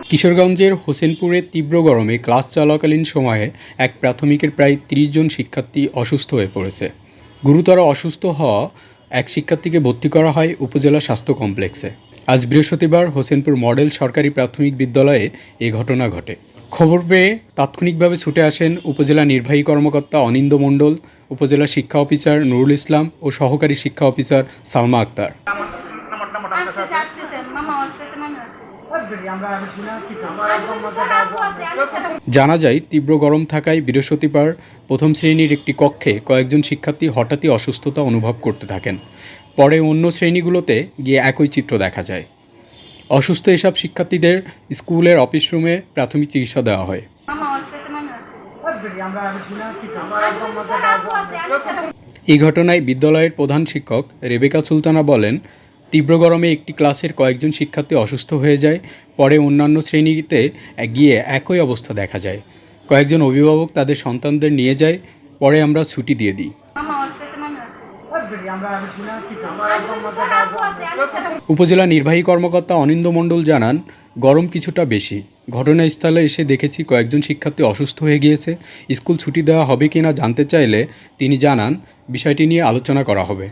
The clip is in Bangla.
কিশোরগঞ্জের হোসেনপুরে তীব্র গরমে ক্লাস চলাকালীন সময়ে এক প্রাথমিকের প্রায় ৩০ জন শিক্ষার্থী অসুস্থ হয়ে পড়েছে। গুরুতর অসুস্থ হওয়া এক শিক্ষার্থীকে ভর্তি করা হয় উপজেলা স্বাস্থ্য কমপ্লেক্সে। আজ বৃহস্পতিবার হোসেনপুর মডেল সরকারি প্রাথমিক বিদ্যালয়ে এ ঘটনা ঘটে। খবর পেয়ে তাৎক্ষণিকভাবে ছুটে আসেন উপজেলা নির্বাহী কর্মকর্তা অনিন্দ্য মণ্ডল, উপজেলা শিক্ষা অফিসার নুরুল ইসলাম ও সহকারী শিক্ষা অফিসার সালমা আক্তার। জানা যায়, তীব্র গরম থাকায় বৃহস্পতিবার প্রথম শ্রেণীর একটি কক্ষে কয়েকজন শিক্ষার্থী হঠাৎই অসুস্থতা অনুভব করতে থাকেন। পরে অন্য শ্রেণীগুলোতে গিয়ে একই চিত্র দেখা যায়। অসুস্থ এসব শিক্ষার্থীদের স্কুলের অফিস রুমে প্রাথমিক চিকিৎসা দেওয়া হয়। এই ঘটনায় বিদ্যালয়ের প্রধান শিক্ষক রেবেকা সুলতানা বলেন, তীব্র গরমে একটি ক্লাসের কয়েকজন শিক্ষার্থী অসুস্থ হয়ে যায়। পরে অন্যান্য শ্রেণীতে গিয়ে একই অবস্থা দেখা যায়। কয়েকজন অভিভাবক তাদের সন্তানদের নিয়ে যায়। পরে আমরা ছুটি দিয়ে দিই। উপজেলা নির্বাহী কর্মকর্তা অনিন্দ্য মণ্ডল জানান, গরম কিছুটা বেশি। ঘটনাস্থলে এসে দেখেছি কয়েকজন শিক্ষার্থী অসুস্থ হয়ে গিয়েছে। স্কুল ছুটি দেওয়া হবে কিনা জানতে চাইলে তিনি জানান, বিষয়টি নিয়ে আলোচনা করা হবে।